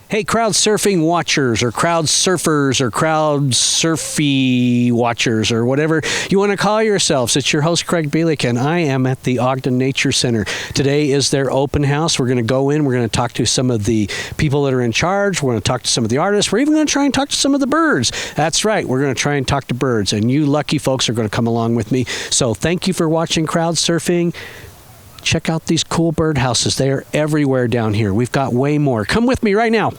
Hey, crowd surfing watchers or crowd surfers or crowd surfy watchers or whatever you want to call yourselves. It's your host, Craig Bielik, and I am at the Ogden Nature Center. Today is their open house. We're going to go in. We're going to talk to some of the people that are in charge. We're going to talk to some of the artists. We're even going to try and talk to some of the birds. That's right. We're going to try and talk to birds, and you lucky folks are going to come along with me. So thank you for watching Crowd Surfing. Check out these cool birdhouses. They are everywhere down here. We've got way more. Come with me right now.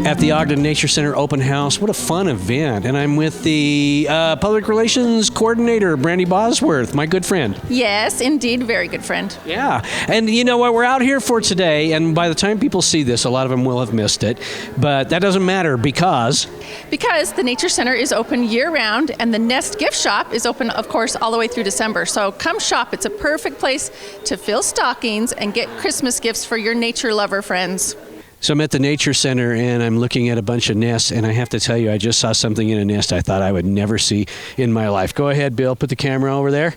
At the Ogden Nature Center open house. What a fun event. And I'm with the public relations coordinator, Brandy Bosworth, my good friend. Yes, indeed. Very good friend. Yeah. And you know what we're out here for today, and by the time people see this, a lot of them will have missed it, but that doesn't matter because the Nature Center is open year-round, and the Nest gift shop is open, of course, all the way through December. So come shop. It's a perfect place to fill stockings and get Christmas gifts for your nature lover friends. So I'm at the Nature Center, and I'm looking at a bunch of nests, and I have to tell you, I just saw something in a nest I thought I would never see in my life. Go ahead, Bill. Put the camera over there.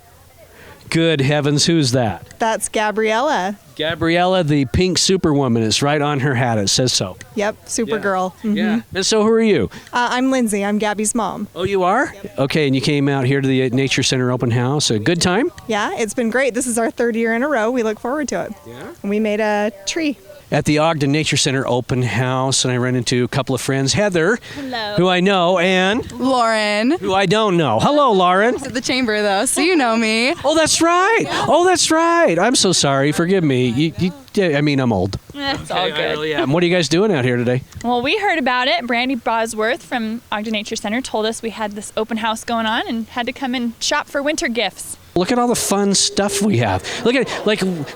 Good heavens, who's that? That's Gabriella. Gabriella, the pink superwoman. It's right on her hat. It says so. Yep, Supergirl. Yeah. Yeah. And so who are you? I'm Lindsay. I'm Gabby's mom. Oh, you are? Yep. Okay, and you came out here to the Nature Center open house. A good time? Yeah, it's been great. This is our third year in a row. We look forward to it. Yeah. And we made a tree. At the Ogden Nature Center open house, and I ran into a couple of friends. Heather, hello, who I know, and Lauren, who I don't know. Hello, Lauren. At the chamber, though, so you know me. Oh, that's right. Oh, that's right. I'm so sorry. Forgive me. I'm old. That's all good. Yeah. What are you guys doing out here today? Well, we heard about it. Brandy Bosworth from Ogden Nature Center told us we had this open house going on and had to come and shop for winter gifts. Look at all the fun stuff we have. Look at it.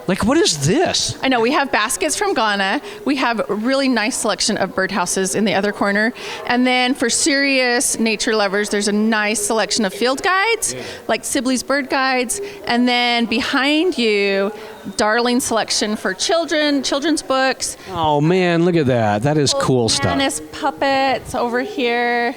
Like what is this? I know, we have baskets from Ghana. We have a really nice selection of birdhouses in the other corner. And then for serious nature lovers, there's a nice selection of field guides, like Sibley's Bird Guides. And then behind you, darling selection for children's books. Oh man, look at that. That is cool stuff. Janice puppets over here.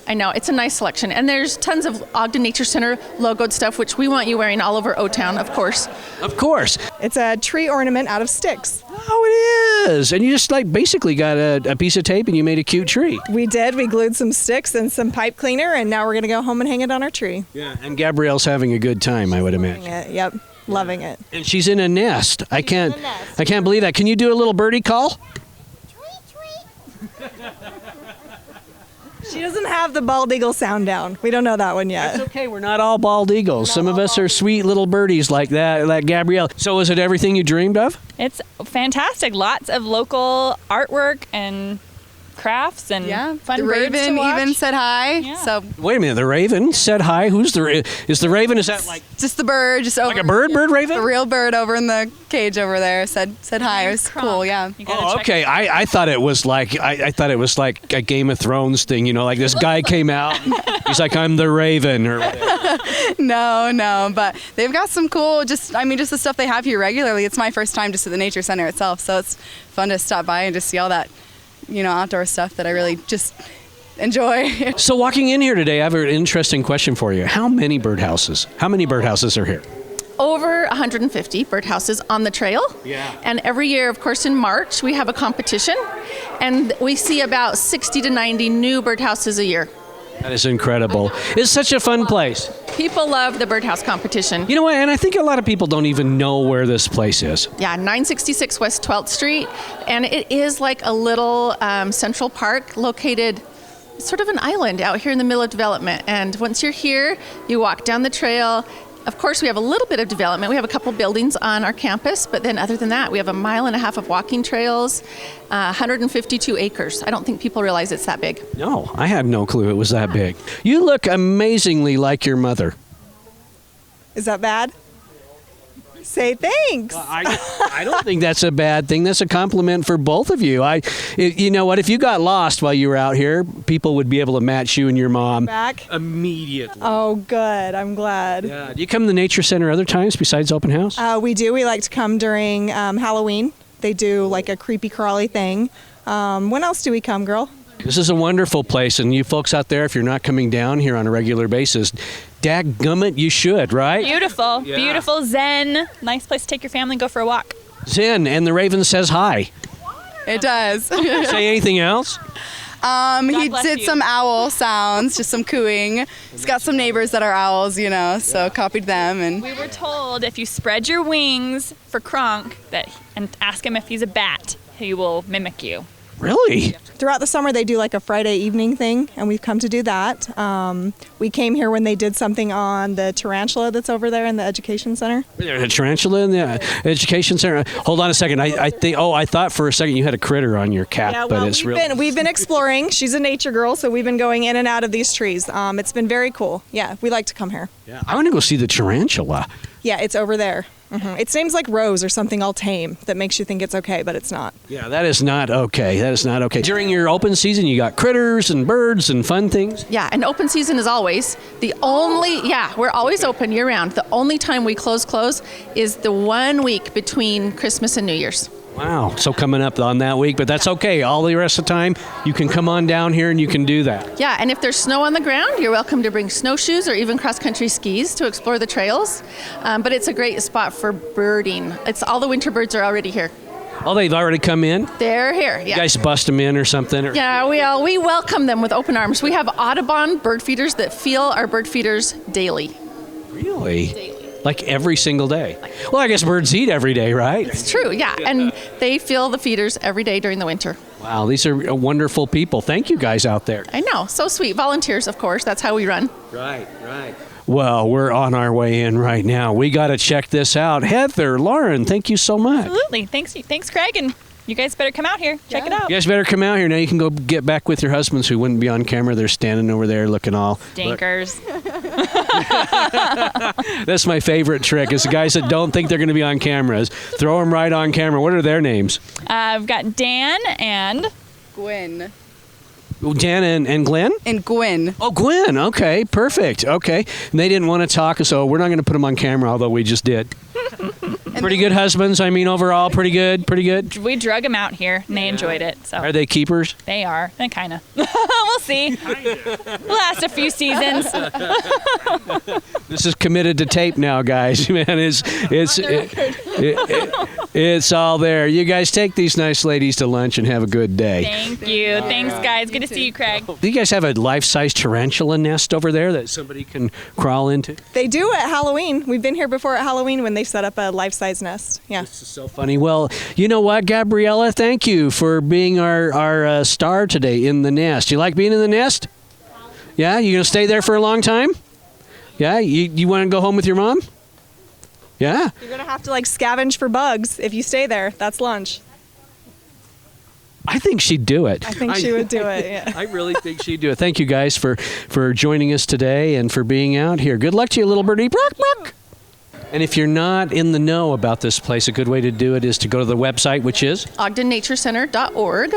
I know, it's a nice selection. And there's tons of Ogden Nature Center logoed stuff, which we want you wearing all over O-Town, of course. Of course. It's a tree ornament out of sticks. Oh, it is. And you just basically got a piece of tape and you made a cute tree. We did. We glued some sticks and some pipe cleaner, and now we're going to go home and hang it on our tree. Yeah, and Gabrielle's having a good time, I would imagine. Yep, loving it. And she's in a nest. I can't believe that. Can you do a little birdie call? She doesn't have the bald eagle sound down. We don't know that one yet. It's okay. We're not all bald eagles. Some of us are sweet little birdies like that, like Gabrielle. So is it everything you dreamed of? It's fantastic. Lots of local artwork and crafts and fun the birds Raven to watch. even said hi. Yeah. So Wait a minute. The Raven said hi. Is the Raven? Is that like just the bird, just over, like a bird Raven? the real bird over in the cage over there said hi. It was cool. Yeah. You gotta Oh, check okay. it. I thought it was like I thought it was like a Game of Thrones thing. You know, like this guy came out. He's like, I'm the Raven or whatever. No, but they've got some cool. Just the stuff they have here regularly. It's my first time just at the Nature Center itself, so it's fun to stop by and just see all that, outdoor stuff that I really just enjoy. So walking in here today, I have an interesting question for you. How many birdhouses are here? Over 150 birdhouses on the trail. Yeah. And every year, of course, in March, we have a competition. And we see about 60 to 90 new birdhouses a year. That is incredible. It's such a fun place. People love the birdhouse competition. You know what? And I think a lot of people don't even know where this place is. Yeah, 966 West 12th Street. And it is like a little central park located sort of an island out here in the middle of development. And once you're here, you walk down the trail. Of course, we have a little bit of development. We have a couple buildings on our campus, but then other than that, we have 1.5 miles of walking trails, 152 acres. I don't think people realize it's that big. No, I had no clue it was that big. You look amazingly like your mother. Is that bad? Say thanks. I don't think that's a bad thing. That's a compliment for both of you. You know what? If you got lost while you were out here, people would be able to match you and your mom Back immediately. Oh, good. I'm glad. Yeah. Do you come to the Nature Center other times besides open house? We do. We like to come during Halloween. They do like a creepy crawly thing. When else do we come, girl? This is a wonderful place, and you folks out there, if you're not coming down here on a regular basis, dadgummit, you should, right? Beautiful, beautiful, zen. Nice place to take your family and go for a walk. Zen, and the Raven says hi. It does. Say anything else? He bless did you. some owl sounds, just some cooing. He's got some neighbors that are owls, so copied them. And We were told if you spread your wings for Kronk and ask him if he's a bat, he will mimic you. Really? Throughout the summer, they do like a Friday evening thing, and we've come to do that. We came here when they did something on the tarantula that's over there in the education center. There's a tarantula in the education center. Hold on a second. I think. Oh, I thought for a second you had a critter on your cap, Yeah, but well, it's we've been exploring. She's a nature girl, so we've been going in and out of these trees. It's been very cool. Yeah, we like to come here. Yeah, I want to go see the tarantula. Yeah, it's over there. Its name's like Rose or something all tame that makes you think it's okay, but it's not. Yeah, that is not okay. That is not okay. During your open season, you got critters and birds and fun things. Yeah, and open season is always we're always open year round. The only time we close is the 1 week between Christmas and New Year's. Wow. So coming up on that week, but that's okay. All the rest of the time, you can come on down here and you can do that. Yeah, and if there's snow on the ground, you're welcome to bring snowshoes or even cross-country skis to explore the trails. But it's a great spot for birding. It's all the winter birds are already here. Oh, they've already come in? They're here. Yeah. You guys bust them in or something? Or? Yeah, we welcome them with open arms. We have Audubon bird feeders that feel our bird feeders daily. Really? Daily. Like every single day? Well, I guess birds eat every day, right? It's true, yeah. And they fill the feeders every day during the winter. Wow, these are wonderful people. Thank you guys out there. I know, so sweet. Volunteers, of course. That's how we run. Right. Well, we're on our way in right now. We got to check this out. Heather, Lauren, thank you so much. Absolutely. Thanks, Craig, and you guys better come out here. Check it out. You guys better come out here. Now you can go get back with your husbands who wouldn't be on camera. They're standing over there looking all... Stinkers. That's my favorite trick is the guys that don't think they're going to be on cameras. Throw them right on camera. What are their names? I've got Dan and... Gwen. Dan and Glenn? And Gwen. Oh, Gwen. Okay, perfect. Okay. And they didn't want to talk, so we're not going to put them on camera, although we just did. Pretty good husbands. I mean, overall, pretty good. We drug them out here, and they enjoyed it. So Are they keepers? They are. They kind of. We'll see. Last a few seasons. This is committed to tape now, guys. Man, it's all there. You guys take these nice ladies to lunch and have a good day. Thank you. Thanks, guys. Good to see you, Craig. Do you guys have a life-size tarantula nest over there that somebody can crawl into? They do at Halloween. We've been here before at Halloween when they set up a life-size nest. Yeah. This is so funny. Well, you know what, Gabriella? Thank you for being our star today in the nest. You like being in the nest? Yeah? You going to stay there for a long time? Yeah? You want to go home with your mom? Yeah? You're going to have to scavenge for bugs if you stay there. That's lunch. I think she'd do it. I think she would do it, yeah. I really think she'd do it. Thank you guys for joining us today and for being out here. Good luck to you, little birdie. Brock, Brock. And if you're not in the know about this place, a good way to do it is to go to the website, which is? OGDENNaturecenter.org.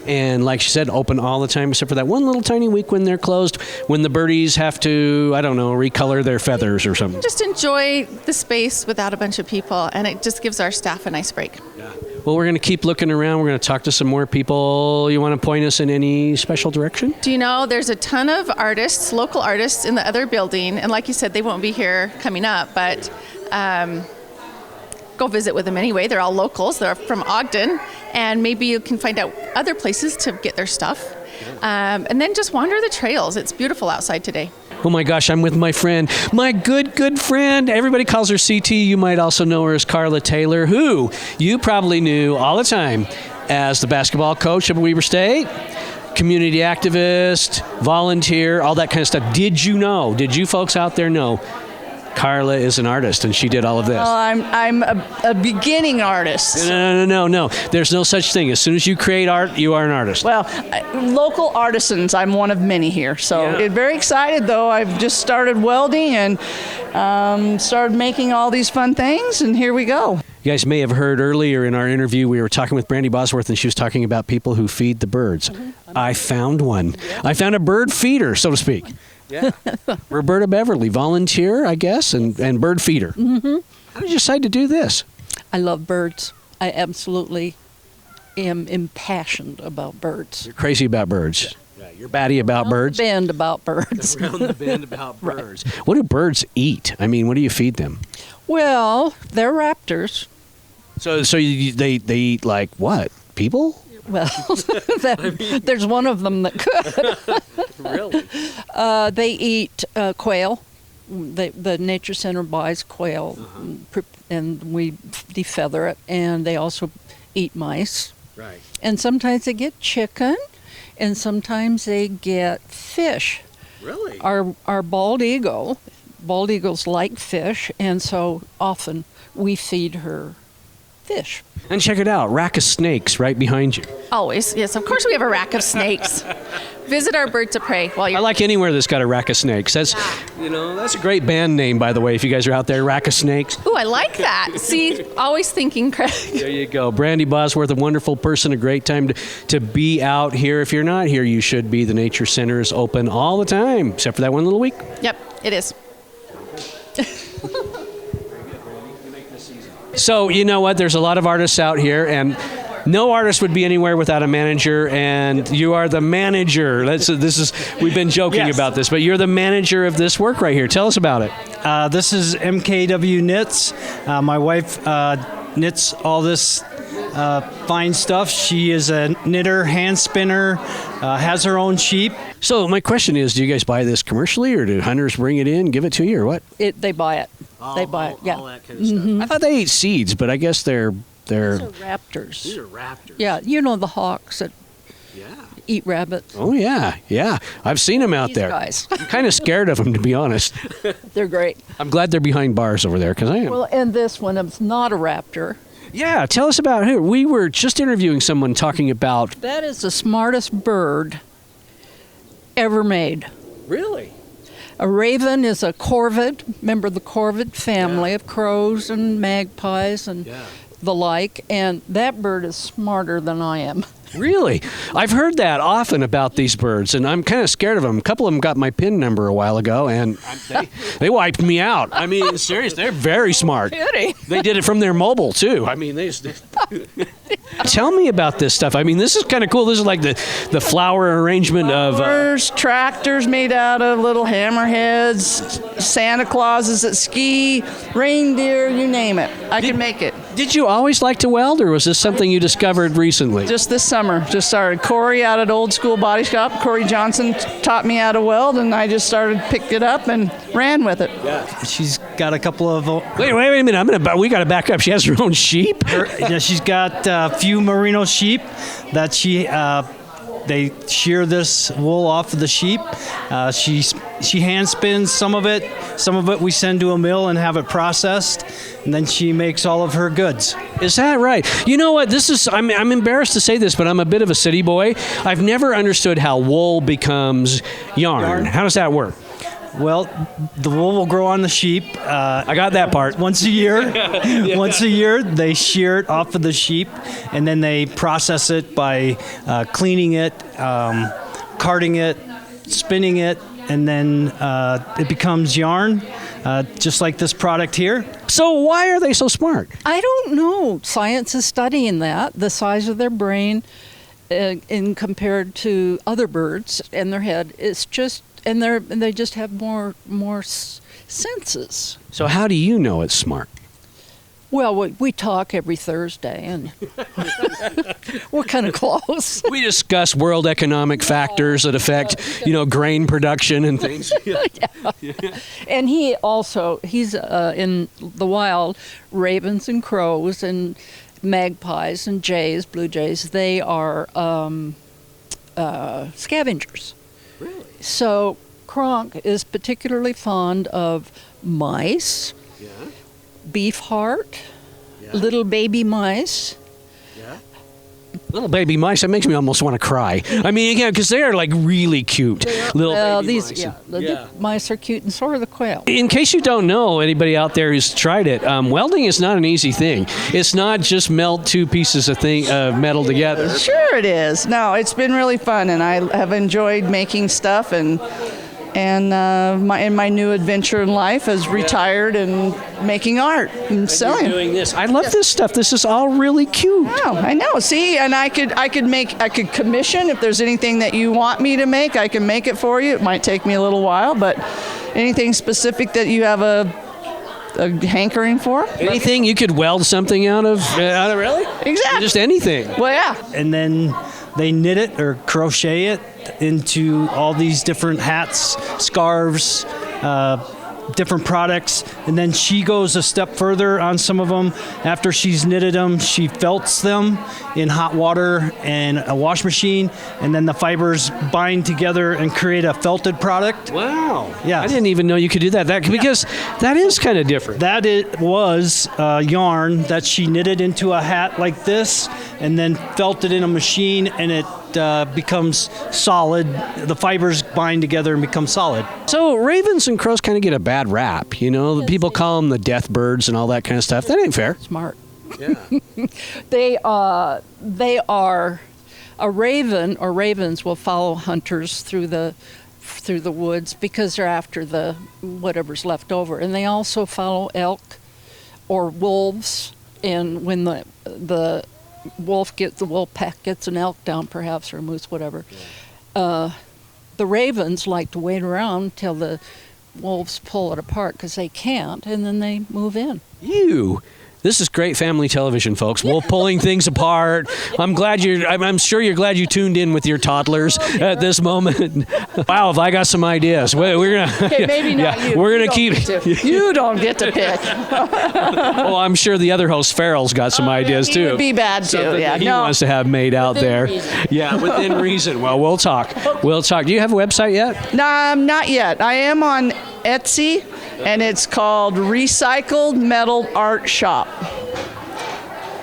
And like she said, open all the time except for that one little tiny week when they're closed, when the birdies have to, recolor their feathers or something. Just enjoy the space without a bunch of people, and it just gives our staff a nice break. Well, we're going to keep looking around. We're going to talk to some more people. You want to point us in any special direction? Do you know there's a ton of artists, local artists in the other building, and like you said, they won't be here coming up, but go visit with them anyway. They're all locals. They're from Ogden, and maybe you can find out other places to get their stuff. And then just wander the trails. It's beautiful outside today. Oh my gosh, I'm with my friend, my good friend. Everybody calls her CT. You might also know her as Carla Taylor, who you probably knew all the time as the basketball coach of Weber State, community activist, volunteer, all that kind of stuff. Did you folks out there know Carla is an artist, and she did all of this? Well, I'm a beginning artist. No. There's no such thing. As soon as you create art, you are an artist. Well, local artisans, I'm one of many here. So very excited, though. I've just started welding and started making all these fun things, and here we go. You guys may have heard earlier in our interview, we were talking with Brandy Bosworth, and she was talking about people who feed the birds. I found one. I found a bird feeder, so to speak. Yeah. Roberta Beverly, volunteer, I guess, and bird feeder. Mm-hmm. How did you decide to do this? I love birds. I absolutely am impassioned about birds. You're crazy about birds. Yeah, you're batty about birds. Bend about birds. Around the bend about birds. What do birds eat? I mean, what do you feed them? Well, they're raptors. So they eat like what? People? Well, there's one of them that could. Really? They eat quail. The Nature Center buys quail, and we defeather it. And they also eat mice. Right. And sometimes they get chicken, and sometimes they get fish. Really? Our bald eagles like fish, and so often we feed her fish. And check it out, rack of snakes right behind you. Always. Yes, of course we have a rack of snakes. Visit our birds of prey while you're... I like anywhere that's got a rack of snakes. That's a great band name, by the way, if you guys are out there, Rack of Snakes. Ooh, I like that. See, always thinking, Craig. There you go. Brandy Bosworth, a wonderful person, a great time to be out here. If you're not here, you should be. The Nature Center is open all the time, except for that one little week. Yep, it is. So, you know what? There's a lot of artists out here, and no artist would be anywhere without a manager, and you are the manager. We've been joking about this, but you're the manager of this work right here. Tell us about it. This is MKW Knits. My wife knits all this fine stuff. She is a knitter, hand spinner, has her own sheep. So my question is, do you guys buy this commercially, or do hunters bring it in, give it to you, or what? They buy it. They buy it. Yeah. All that kind of stuff. I thought they ate seeds, but I guess they're These are raptors. These are raptors. Yeah, you know the hawks that eat rabbits. Oh yeah. I've seen them out These there. guys. I'm kind of scared of them, to be honest. They're great. I'm glad they're behind bars over there, because I am. Well, and this one is not a raptor. Yeah, tell us about it. We were just interviewing someone talking about... That is the smartest bird ever made. Really? A raven is a corvid, member of the corvid family of crows and magpies and the like, and that bird is smarter than I am. Really? I've heard that often about these birds, and I'm kind of scared of them. A couple of them got my PIN number a while ago, and they wiped me out. I mean, seriously, they're very smart. Kidding. They did it from their mobile, too. I mean, Tell me about this stuff. I mean, this is kind of cool. This is like the flower arrangement of... Flowers, tractors made out of little hammerheads, Santa Clauses that ski, reindeer, you name it. I can make it. Did you always like to weld, or was this something you discovered recently? Just this summer, just started. Corey out at Old School Body Shop, Corey Johnson taught me how to weld, and I just started, picked it up and ran with it. She's got a couple of... Wait a minute. We got to back up. She has her own sheep? She's got a few merino sheep that they shear this wool off of the sheep. She hand spins some of it. Some of it we send to a mill and have it processed, and then she makes all of her goods. Is that right? You know what? I'm embarrassed to say this, but I'm a bit of a city boy. I've never understood how wool becomes yarn. How does that work? Well, the wool will grow on the sheep. I got that part. Once a year. Once a year, they shear it off of the sheep, and then they process it by cleaning it, carding it, spinning it, and then it becomes yarn, just like this product here. So why are they so smart? I don't know. Science is studying that, the size of their brain in compared to other birds and their head. It's just... And they just have more senses. So how do you know it's smart? Well, we talk every Thursday, and we're kind of close. We discuss world economic factors that affect, grain production and things. And he's in the wild, ravens and crows and magpies and jays, blue jays. They are scavengers. Really? So Kronk is particularly fond of mice, beef heart, little baby mice. Little baby mice, that makes me almost want to cry. I mean, because they are like really cute. Little baby mice. The mice are cute, and so are the quail. In case you don't know, anybody out there who's tried it, welding is not an easy thing. It's not just melt two pieces of metal together. Sure it is. No, it's been really fun, and I have enjoyed making stuff, and and in my new adventure in life as retired and making art and selling. Doing this. I love this stuff. This is all really cute. Oh, I know. See, and I could commission if there's anything that you want me to make. I can make it for you. It might take me a little while, but anything specific that you have a hankering for? Anything you could weld something out of really? Exactly. Just anything. Well, yeah. And then they knit it or crochet it into all these different hats, scarves, different products, and then she goes a step further on some of them. After she's knitted them, she felts them in hot water and a wash machine, and then the fibers bind together and create a felted product. Wow. Yeah. I didn't even know you could do that. Because that is kind of different. That it was yarn that she knitted into a hat like this, and then felted in a machine, and it becomes solid. The fibers bind together and become solid. So ravens and crows kind of get a bad rap, you know. The people call them the death birds and all that kind of stuff. That ain't fair. Smart. Yeah. They are a raven or ravens will follow hunters through the woods because they're after the whatever's left over, and they also follow elk or wolves. And when the wolf pack gets an elk down, perhaps, or a moose, whatever, the ravens like to wait around till the wolves pull it apart because they can't, and then they move in. This is great family television, folks. Wolf pulling things apart. I'm sure you're glad you tuned in with your toddlers at this moment. Wow, if I got some ideas. We're gonna. Okay, maybe not you. We're gonna You keep. don't get to. You don't get to pick. Oh, I'm sure the other host, Farrell's got some ideas He too. would be bad too. Something Yeah, that he no. wants to have made out there. reason. Yeah, within reason. Well, we'll talk. We'll talk. Do you have a website yet? Not yet. I am on Etsy, and it's called Recycled Metal Art Shop.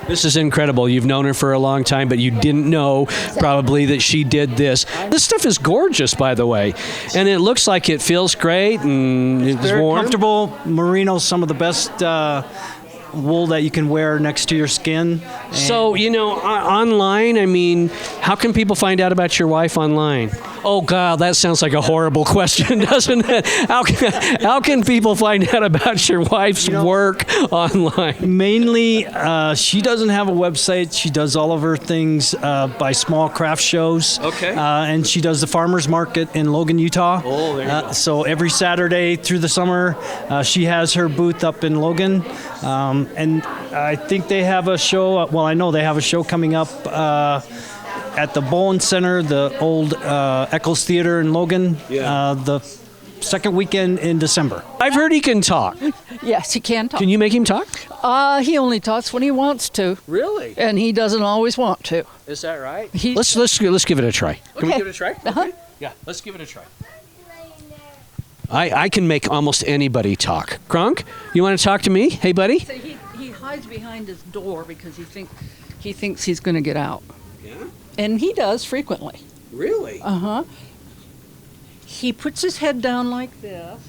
This is incredible. You've known her for a long time, but you didn't know probably that she did this. This stuff is gorgeous, by the way, and it looks like it feels great and it's Very warm. comfortable. Merino's some of the best wool that you can wear next to your skin. So, online, I mean, how can people find out about your wife online? Oh, God, that sounds like a horrible question, doesn't it? How can people find out about your wife's work online? Mainly, she doesn't have a website. She does all of her things by small craft shows. Okay. And she does the farmers market in Logan, Utah. Oh, there you go. So every Saturday through the summer, she has her booth up in Logan. And I think they have a show. Well, I know they have a show coming up at the Bowen Center, the old Eccles Theater in Logan. Yeah. The second weekend in December. I've heard he can talk. Yes, he can talk. Can you make him talk? He only talks when he wants to, Really? and he doesn't always want to. Is that right? He- Let's give it a try. Can we Okay. give it a try? Uh-huh. Okay. Yeah, let's give it a try. I can make almost anybody talk. Kronk, you want to talk to me? Hey, buddy. So he hides behind his door because he thinks he's going to get out, Yeah. and he does frequently. Really? He puts his head down like this,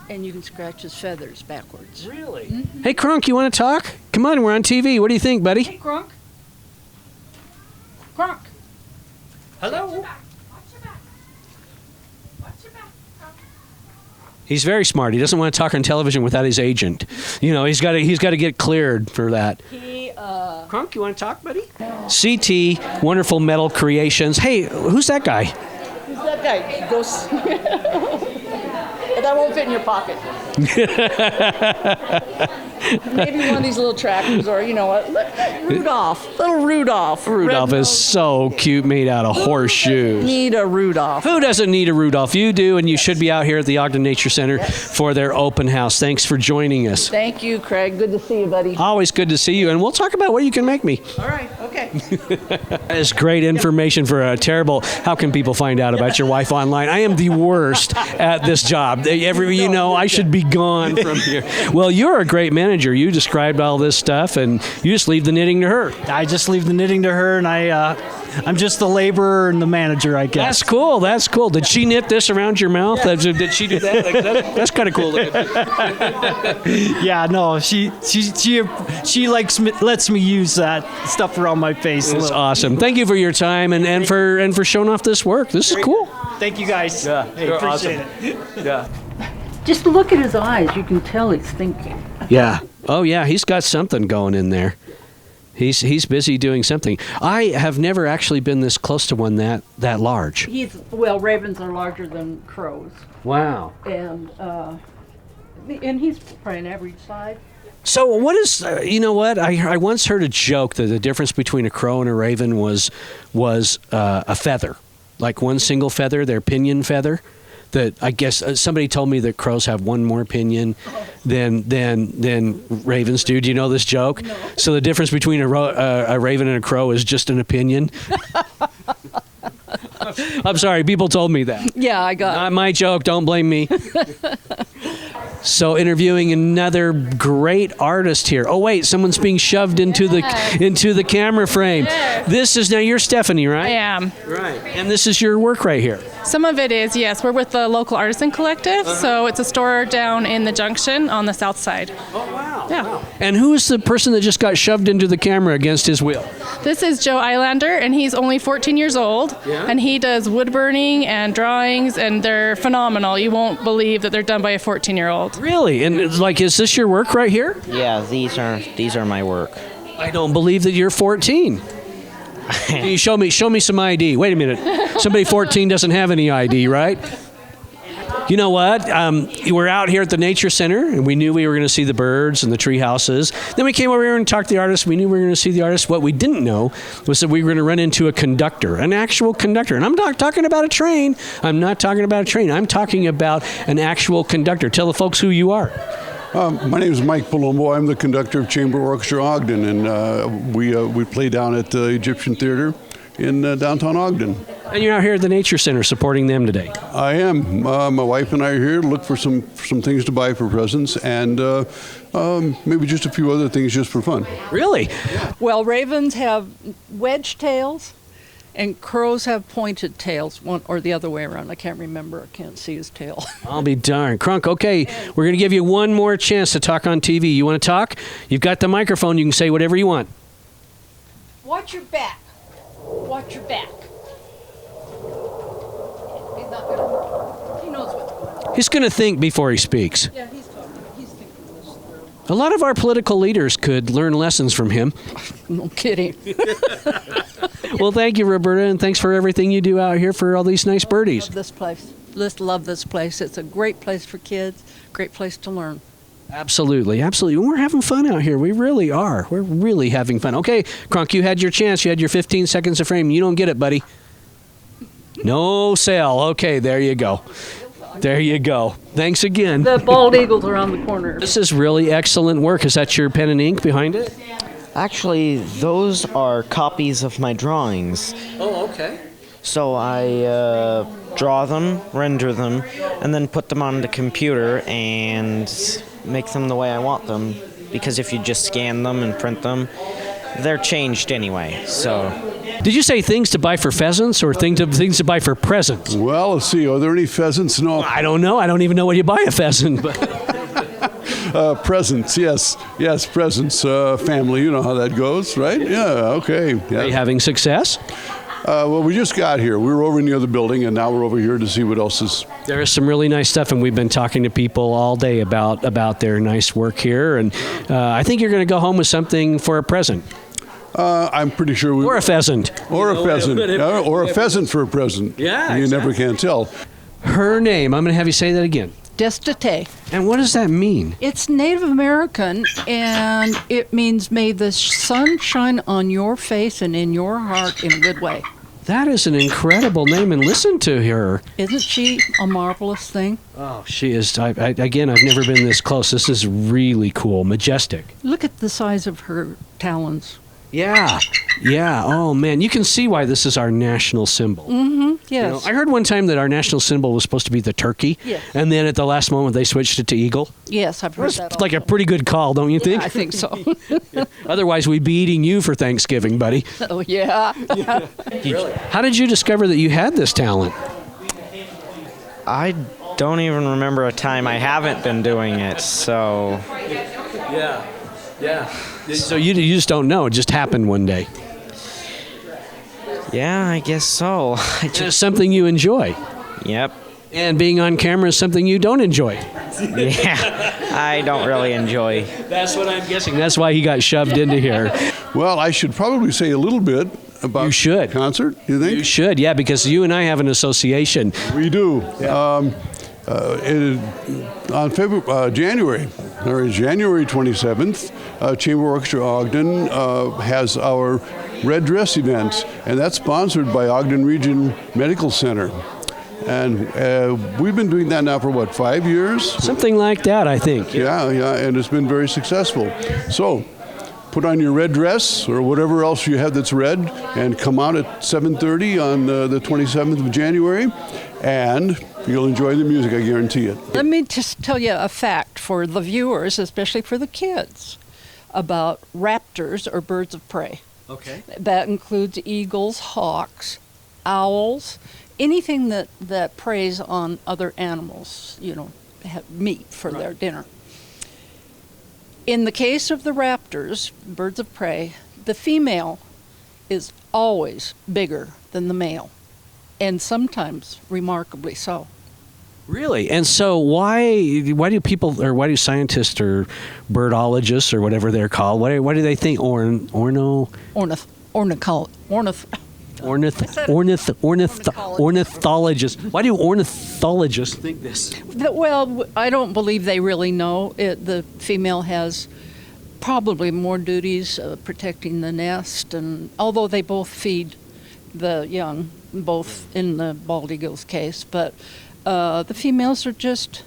and you can scratch his feathers backwards. Really? Hey, Kronk, you want to talk? Come on, we're on TV. What do you think, buddy? Hey, Kronk. Kronk. Hello. He's very smart. He doesn't want to talk on television without his agent. He's got to get cleared for that. Kronk, you want to talk, buddy? CT, Wonderful Metal Creations. Hey, who's that guy? Who's that guy? Goes. That won't fit in your pocket. Maybe one of these little tractors, or Rudolph. Little Rudolph. Rudolph is so cute, made out of horseshoes. Need a Rudolph. Who doesn't need a Rudolph? You do, and you should be out here at the Ogden Nature Center for their open house. Thanks for joining us. Thank you, Craig. Good to see you, buddy. Always good to see you, and we'll talk about what you can make me. All right. Okay. That is great information for a terrible. How can people find out about your wife online? I am the worst at this job. I should be gone from here. Well, you're a great manager. You described all this stuff, and you just leave the knitting to her. I just leave the knitting to her, and I'm just the laborer and the manager, I guess. That's cool. That's cool. Did she knit this around your mouth? Did she do that? That's kind of cool. Yeah, no, she lets me use that stuff around my face. It's awesome. Thank you for your time and for showing off this work. This is cool. Thank you guys. Yeah, Hey, you're appreciate awesome. it. Yeah. Just look at his eyes. You can tell he's thinking. Yeah. Oh, yeah. He's got something going in there. He's busy doing something. I have never actually been this close to one that large. Ravens are larger than crows, Wow. and he's probably an average size. So what is, you know what? I once heard a joke that the difference between a crow and a raven was a feather, like one single feather, their pinion feather. That I guess somebody told me that crows have one more pinion than ravens do. Do you know this joke? No. So the difference between a raven and a crow is just an opinion. I'm sorry, people told me that. Yeah, I got it. Not my joke. Don't blame me. So interviewing another great artist here. Oh wait, someone's being shoved into the camera frame. Yeah. This is now you're Stephanie, right? I am. Right. And this is your work right here. Some of it is, yes. We're with the local artisan collective, so it's a store down in the Junction on the south side. Oh wow. Yeah. Wow. And who is the person that just got shoved into the camera against his will? This is Joe Eilander, and he's only 14 years old, and he does wood burning and drawings, and they're phenomenal. You won't believe that they're done by a 14-year-old. Really? And it's like, is this your work right here? Yeah, these are my work. I don't believe that you're 14. Can you show me some ID? Wait a minute. Somebody 14 doesn't have any ID, right? You know what? We're out here at the Nature Center, and we knew we were going to see the birds and the tree houses. Then we came over here and talked to the artist. We knew we were going to see the artist. What we didn't know was that we were going to run into a conductor, an actual conductor. And I'm not talking about a train. I'm not talking about a train. I'm talking about an actual conductor. Tell the folks who you are. My name is Mike Palumbo. I'm the conductor of Chamber Orchestra Ogden, and we play down at the Egyptian Theater in downtown Ogden. And you're out here at the Nature Center supporting them today. I am. My wife and I are here to look for some things to buy for presents, and maybe just a few other things just for fun. Really? Well, ravens have wedge tails, and crows have pointed tails, one or the other way around. I can't remember. I can't see his tail. I'll be darned. Crunk, okay, we're going to give you one more chance to talk on TV. You want to talk? You've got the microphone. You can say whatever you want. Watch your back. Watch your back. He's not gonna, he knows what's going on. He's going to think before he speaks. Yeah, he's talking. He's thinking this through. A lot of our political leaders could learn lessons from him. No kidding. Well, thank you, Roberta, and thanks for everything you do out here for all these nice birdies. Love this place. Just love this place. It's a great place for kids. Great place to learn. Absolutely, absolutely. We're having fun out here. We really are. We're really having fun. Okay, Crunk, you had your chance. You had your 15 seconds of frame. You don't get it, buddy. No sale. Okay, there you go. There you go. Thanks again. The bald eagles are on the corner. This is really excellent work. Is that your pen and ink behind it? Actually, those are copies of my drawings. Oh, okay. So I draw them, render them, and then put them on the computer and make them the way I want them. Because if you just scan them and print them, they're changed anyway. So. Did you say things to buy for pheasants or things to buy for presents? Well, let's see. Are there any pheasants? No. I don't know. I don't even know what you buy a pheasant. But presents, yes, presents. Family, you know how that goes, right? Yeah. Okay. Yeah. Are you having success? Well, we just got here. We were over in the other building, and now we're over here to see what else is. There is some really nice stuff, and we've been talking to people all day about their nice work here. And I think you're going to go home with something for a present. I'm pretty sure we. Or a pheasant. Or a pheasant. Or a pheasant for a present. Yeah. You never can tell. Her name. I'm going to have you say that again. Destate. And what does that mean? It's Native American, and it means may the sun shine on your face and in your heart in a good way. That is an incredible name, and listen to her. Isn't she a marvelous thing? Oh, she is. Again, I've never been this close. This is really cool, majestic. Look at the size of her talons. Yeah. Oh, man. You can see why this is our national symbol. Mm-hmm. Yes. You know, I heard one time that our national symbol was supposed to be the turkey. Yes. And then at the last moment, they switched it to eagle. Yes, I've heard that. That's like a pretty good call, don't you think? I think so. Otherwise, we'd be eating you for Thanksgiving, buddy. Oh, yeah. Really? How did you discover that you had this talent? I don't even remember a time I haven't been doing it, so. Yeah. So you just don't know. It just happened one day. Yeah, I guess so. It's something you enjoy. Yep. And being on camera is something you don't enjoy. Yeah, I don't really enjoy. That's what I'm guessing. That's why he got shoved into here. Well, I should probably say a little bit about the concert, you think? You should, yeah, because you and I have an association. We do. Yeah. On January 27th, Chamber Orchestra Ogden has our Red Dress event, and that's sponsored by Ogden Region Medical Center. And we've been doing that now for, 5 years? Something like that, I think. Yeah, and it's been very successful. So, put on your red dress or whatever else you have that's red and come out at 7:30 on the 27th of January, and you'll enjoy the music, I guarantee it. Let me just tell you a fact for the viewers, especially for the kids, about raptors or birds of prey. Okay. That includes eagles, hawks, owls, anything that preys on other animals, have meat for their dinner. In the case of the raptors, birds of prey, the female is always bigger than the male, and sometimes remarkably so. Really? And so why do people, or why do scientists or birdologists or whatever they're called, why do they think ornithologists? Why do ornithologists think this? Well, I don't believe they really know. The female has probably more duties protecting the nest, and although they both feed the young, both in the bald eagle's case, but the females are just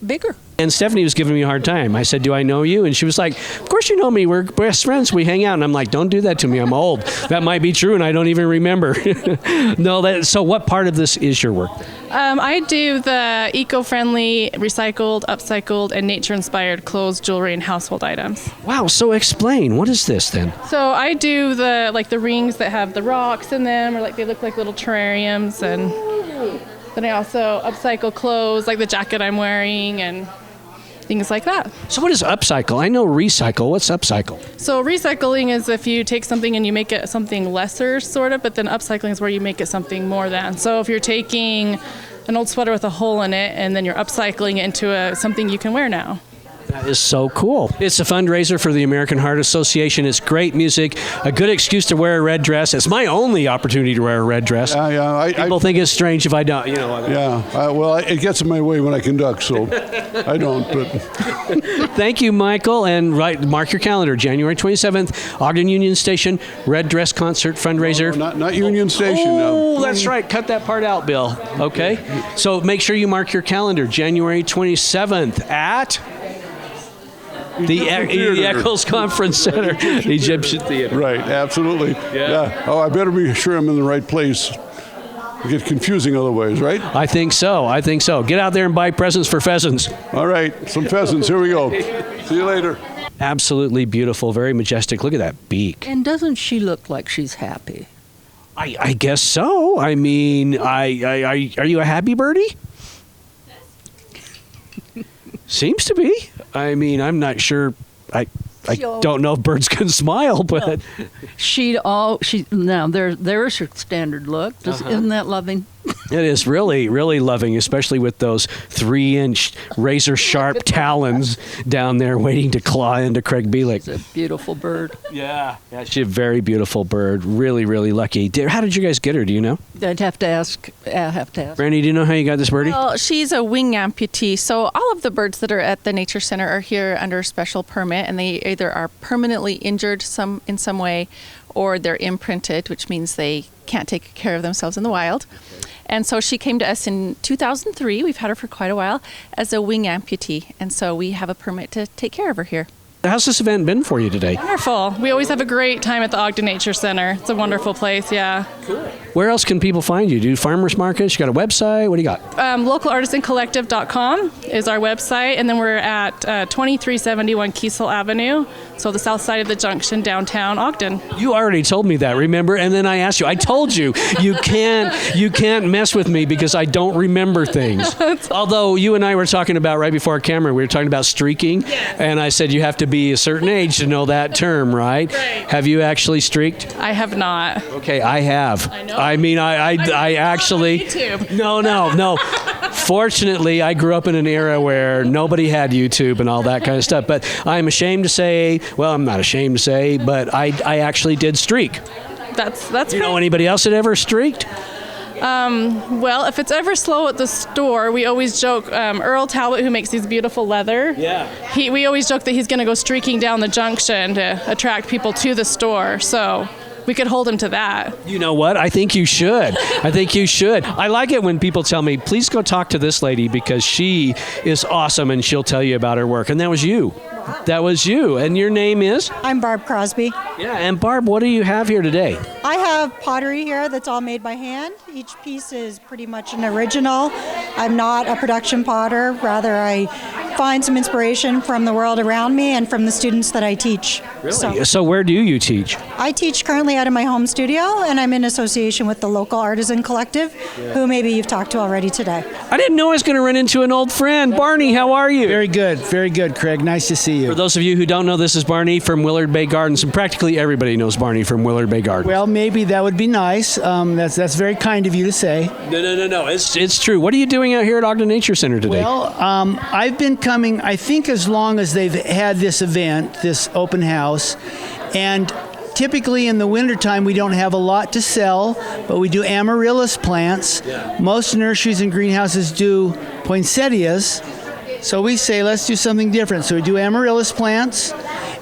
bigger. And Stephanie was giving me a hard time. I said, "Do I know you?" And she was like, "Of course you know me. We're best friends. We hang out." And I'm like, "Don't do that to me. I'm old. That might be true, and I don't even remember." No. So what part of this is your work? I do the eco-friendly, recycled, upcycled, and nature-inspired clothes, jewelry, and household items. Wow. So explain. What is this then? So I do the rings that have the rocks in them, or they look like little terrariums, and then I also upcycle clothes, like the jacket I'm wearing, and things like that. So what is upcycle? I know recycle. What's upcycle? So recycling is if you take something and you make it something lesser, sort of, but then upcycling is where you make it something more than. So if you're taking an old sweater with a hole in it and then you're upcycling it into something you can wear now. That is so cool. It's a fundraiser for the American Heart Association. It's great music, a good excuse to wear a red dress. It's my only opportunity to wear a red dress. People think it's strange if I don't. It gets in my way when I conduct, so I don't. But Thank you, Michael. And mark your calendar, January 27th, Ogden Union Station, red dress concert fundraiser. No, not Union Station. Oh, that's right. Cut that part out, Bill. Okay. So make sure you mark your calendar, January 27th at the Eccles Conference Center, the Egyptian Theater. Right, absolutely. Yeah. Oh, I better be sure I'm in the right place. It gets confusing otherwise, right? I think so. Get out there and buy presents for pheasants. All right, some pheasants. Here we go. See you later. Absolutely beautiful, very majestic. Look at that beak. And doesn't she look like she's happy? I guess so. I mean, are you a happy birdie? Seems to be. I mean, I'm not sure. I don't know if birds can smile, but now there's her standard look. Isn't that loving? It is really, really loving, especially with those 3-inch razor-sharp talons down there waiting to claw into Craig Bielik. It's a beautiful bird. Yeah, she's a very beautiful bird. Really, really lucky. How did you guys get her? Do you know? I'd have to ask. Brandy, do you know how you got this birdie? Well, she's a wing amputee, so all of the birds that are at the Nature Center are here under special permit, and they either are permanently injured in some way, or they're imprinted, which means they can't take care of themselves in the wild. And so she came to us in 2003. We've had her for quite a while as a wing amputee, and so we have a permit to take care of her here. How's this event been for you today? Wonderful. We always have a great time at the Ogden Nature Center. It's a wonderful place, yeah. Cool. Where else can people find you? Do farmers markets? You got a website? What do you got? Localartisancollective.com is our website, and then we're at 2371 Kiesel Avenue, so the south side of the junction, downtown Ogden. You already told me that, remember? And then I asked you. I told you you can't mess with me because I don't remember things. Although you and I were talking about right before our camera, we were talking about streaking, and I said you have to be a certain age to know that term, right? Right. Have you actually streaked? I have not. Okay, I have. have. I know. I mean, I actually. YouTube. No. Fortunately, I grew up in an era where nobody had YouTube and all that kind of stuff. But I'm ashamed to say, well, I'm not ashamed to say, but I actually did streak. That's You know anybody else that ever streaked? Well, if it's ever slow at the store, we always joke. Earl Talbot, who makes these beautiful leather, we always joke that he's going to go streaking down the junction to attract people to the store. So we could hold him to that. You know what? I think you should. I like it when people tell me, please go talk to this lady because she is awesome and she'll tell you about her work. And that was you. Wow. That was you. And your name is? I'm Barb Crosby. Yeah, and Barb, what do you have here today? I have pottery here that's all made by hand. Each piece is pretty much an original. I'm not a production potter. Rather, I find some inspiration from the world around me and from the students that I teach. Really? So where do you teach? I teach currently out of my home studio, and I'm in association with the local artisan collective, who maybe you've talked to already today. I didn't know I was going to run into an old friend. Barney, how are you? Very good, Craig. Nice to see you. For those of you who don't know, this is Barney from Willard Bay Gardens, and practically everybody knows Barney from Willard Bay Gardens. Well, maybe that would be nice. That's very kind of you to say. No. It's true. What are you doing out here at Ogden Nature Center today? Well, I've been coming, I think, as long as they've had this event, this open house, and typically in the wintertime we don't have a lot to sell, but we do amaryllis plants. Yeah. Most nurseries and greenhouses do poinsettias, so we say let's do something different. So we do amaryllis plants,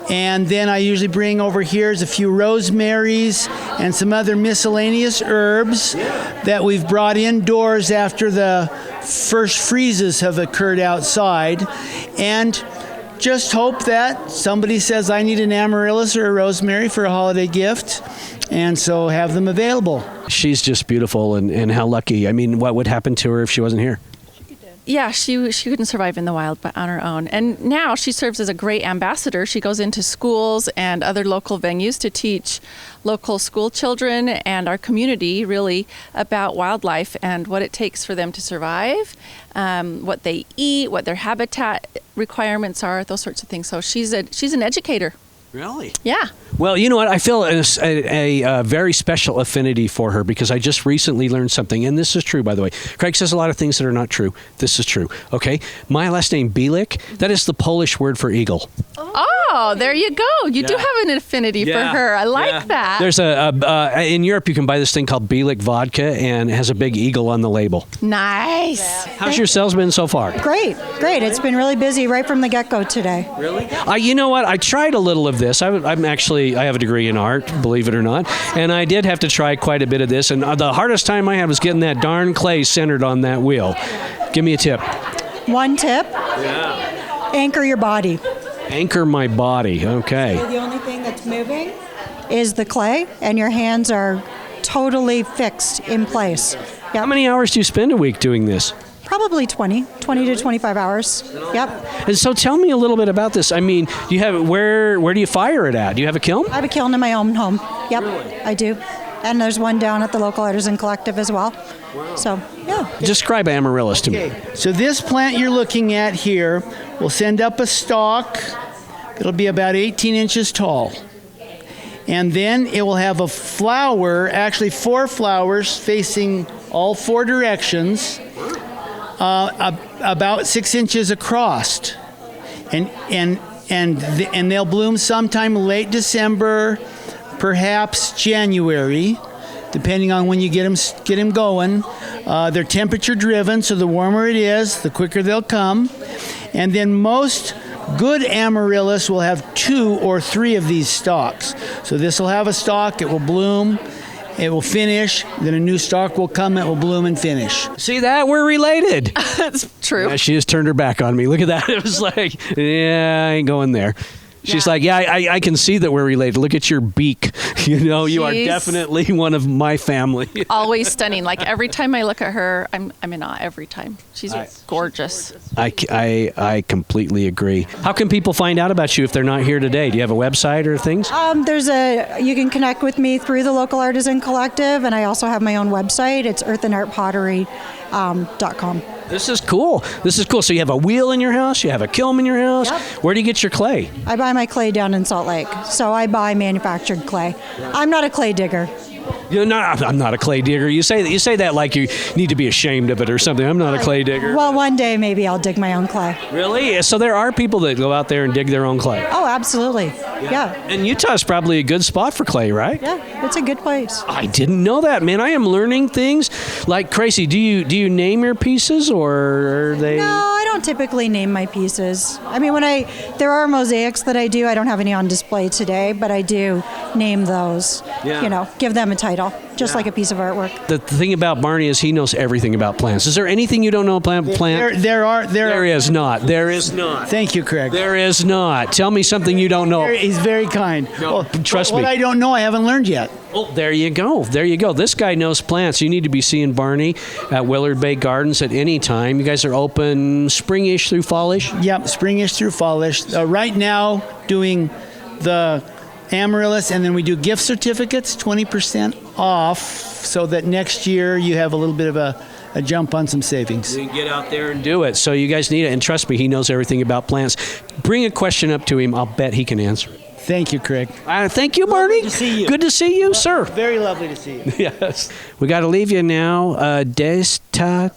and then I usually bring over here is a few rosemaries and some other miscellaneous herbs that we've brought indoors after the first freezes have occurred outside, and just hope that somebody says I need an amaryllis or a rosemary for a holiday gift, and so have them available. She's just beautiful, and how lucky. I mean, what would happen to her if she wasn't here? Yeah, she couldn't survive in the wild, but on her own. And now she serves as a great ambassador. She goes into schools and other local venues to teach local school children and our community really about wildlife and what it takes for them to survive, what they eat, what their habitat requirements are, those sorts of things. So she's an educator. Really? Yeah. Well, you know what? I feel a very special affinity for her because I just recently learned something, and this is true, by the way. Craig says a lot of things that are not true. This is true. Okay? My last name, Bielik, that is the Polish word for eagle. Oh, there you go. You do have an affinity for her. I like that. There's in Europe, you can buy this thing called Bielik vodka, and it has a big eagle on the label. Nice. How's your sales been so far? Great. It's been really busy right from the get-go today. Really? You know what? I tried a little of this. I have a degree in art, believe it or not, and I did have to try quite a bit of this, and the hardest time I had was getting that darn clay centered on that wheel. Give me a tip. One tip. Yeah. Anchor your body. Anchor my body. Okay. So the only thing that's moving is the clay, and your hands are totally fixed in place. Yep. How many hours do you spend a week doing this? Probably 20 to 25 hours. Yep. And so tell me a little bit about this. I mean, do you have where do you fire it at? Do you have a kiln? I have a kiln in my own home. Yep, really? I do. And there's one down at the local artisan collective as well. Wow. So, yeah. Describe amaryllis to me. So this plant you're looking at here will send up a stalk. It'll be about 18 inches tall. And then it will have a flower, actually 4 flowers facing all 4 directions, about 6 inches across. And they'll bloom sometime late December, perhaps January, depending on when you get them going. They're temperature driven, so the warmer it is, the quicker they'll come. And then most good amaryllis will have 2 or 3 of these stalks. So this will have a stalk, it will bloom, it will finish, then a new stalk will come, it will bloom and finish. See that? We're related. That's true. Yeah, she just turned her back on me. Look at that. It was like, yeah, I ain't going there. She's like, yeah, I can see that we're related. Look at your beak. You are definitely one of my family. Always stunning. Like every time I look at her, I'm in awe every time. She's gorgeous. I completely agree. How can people find out about you if they're not here today? Do you have a website or things? You can connect with me through the local artisan collective, and I also have my own website. It's earthandartpottery.com. This is cool. So you have a wheel in your house, you have a kiln in your house. Yep. Where do you get your clay? I buy my clay down in Salt Lake, so I buy manufactured clay. I'm not a clay digger. I'm not a clay digger. You say that like you need to be ashamed of it or something. I'm not a clay digger. Well, one day maybe I'll dig my own clay. Really? So there are people that go out there and dig their own clay. Oh, absolutely. Yeah. And Utah's probably a good spot for clay, right? Yeah, it's a good place. I didn't know that, man. I am learning things like crazy. Do you name your pieces, or are they? No, I don't typically name my pieces. I mean, there are mosaics that I do. I don't have any on display today, but I do name those. Yeah. You know, give them a title, just like a piece of artwork. The thing about Barney is he knows everything about plants. Is there anything you don't know about plant? There is not. There is not. Thank you, Craig. There is not. Tell me something you don't know. He's very kind. No, trust me. What I don't know, I haven't learned yet. Oh, there you go. There you go. This guy knows plants. You need to be seeing Barney at Willard Bay Gardens at any time. You guys are open springish through fallish? Yep, springish through fallish. Right now, doing the amaryllis, and then we do gift certificates, 20% off, so that next year you have a little bit of a jump on some savings. You can get out there and do it. So you guys need it. And trust me, he knows everything about plants. Bring a question up to him. I'll bet he can answer it. Thank you, Craig. Thank you, Barney. Good to see you. Good to see you, sir. Very lovely to see you. Yes. We got to leave you now. Des Tate.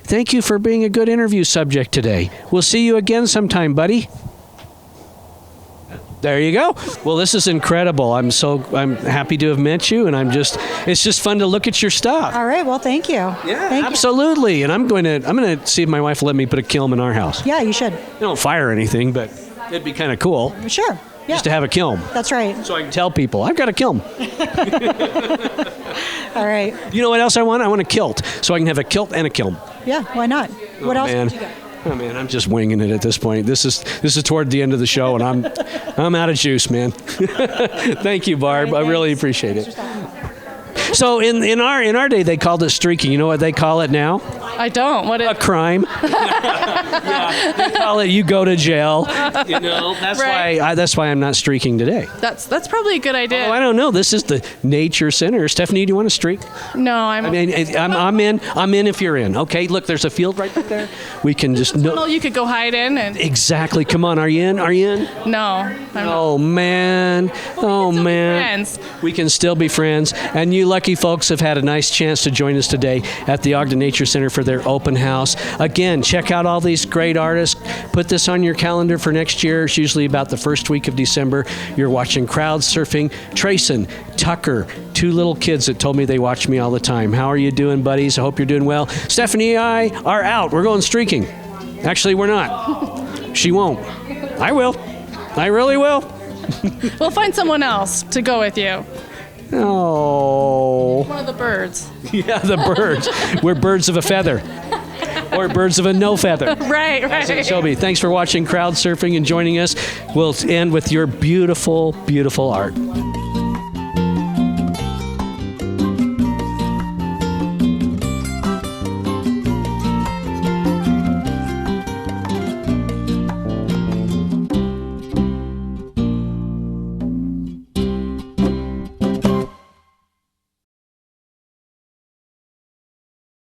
Thank you for being a good interview subject today. We'll see you again sometime, buddy. There you go. Well, this is incredible. I'm happy to have met you, and it's just fun to look at your stuff. All right. Well, thank you. Yeah, absolutely. And I'm going to see if my wife will let me put a kiln in our house. Yeah, you should. I don't fire anything, but it'd be kind of cool. Sure. Yeah. Just to have a kiln. That's right. So I can tell people I've got a kiln. All right. You know what else I want? I want a kilt, so I can have a kilt and a kiln. Yeah. Why not? What else man. did you get? Oh man, I'm just winging it at this point. This is toward the end of the show, and I'm out of juice, man. Thank you, Barb. I really appreciate it. So in our day, they called it streaking. You know what they call it now? I don't. What a crime. Yeah, they call it you go to jail. You know, that's right. that's why I'm not streaking today. That's probably a good idea. Oh, I don't know. This is the nature center. Stephanie, do you want to streak? No, I'm in if you're in. Okay, look, there's a field right there. We can just you could go hide in and exactly. Come on, are you in? Are you in? No. I'm oh not. Man. Oh man. Friends. We can still be friends. And you lucky folks have had a nice chance to join us today at the Ogden Nature Center for their open house. Again, check out all these great artists. Put this on your calendar for next year. It's usually about the first week of December. You're watching crowd surfing. Trayson, Tucker, two little kids that told me they watch me all the time. How are you doing, buddies? I hope you're doing well. Stephanie and I are out. We're going streaking. Actually, we're not. She won't. I will. I really will. We'll find someone else to go with you. Oh. One of the birds. Yeah, the birds. We're birds of a feather. Or birds of a no feather. Right. Shelby, thanks for watching Crowd Surfing and joining us. We'll end with your beautiful, beautiful art.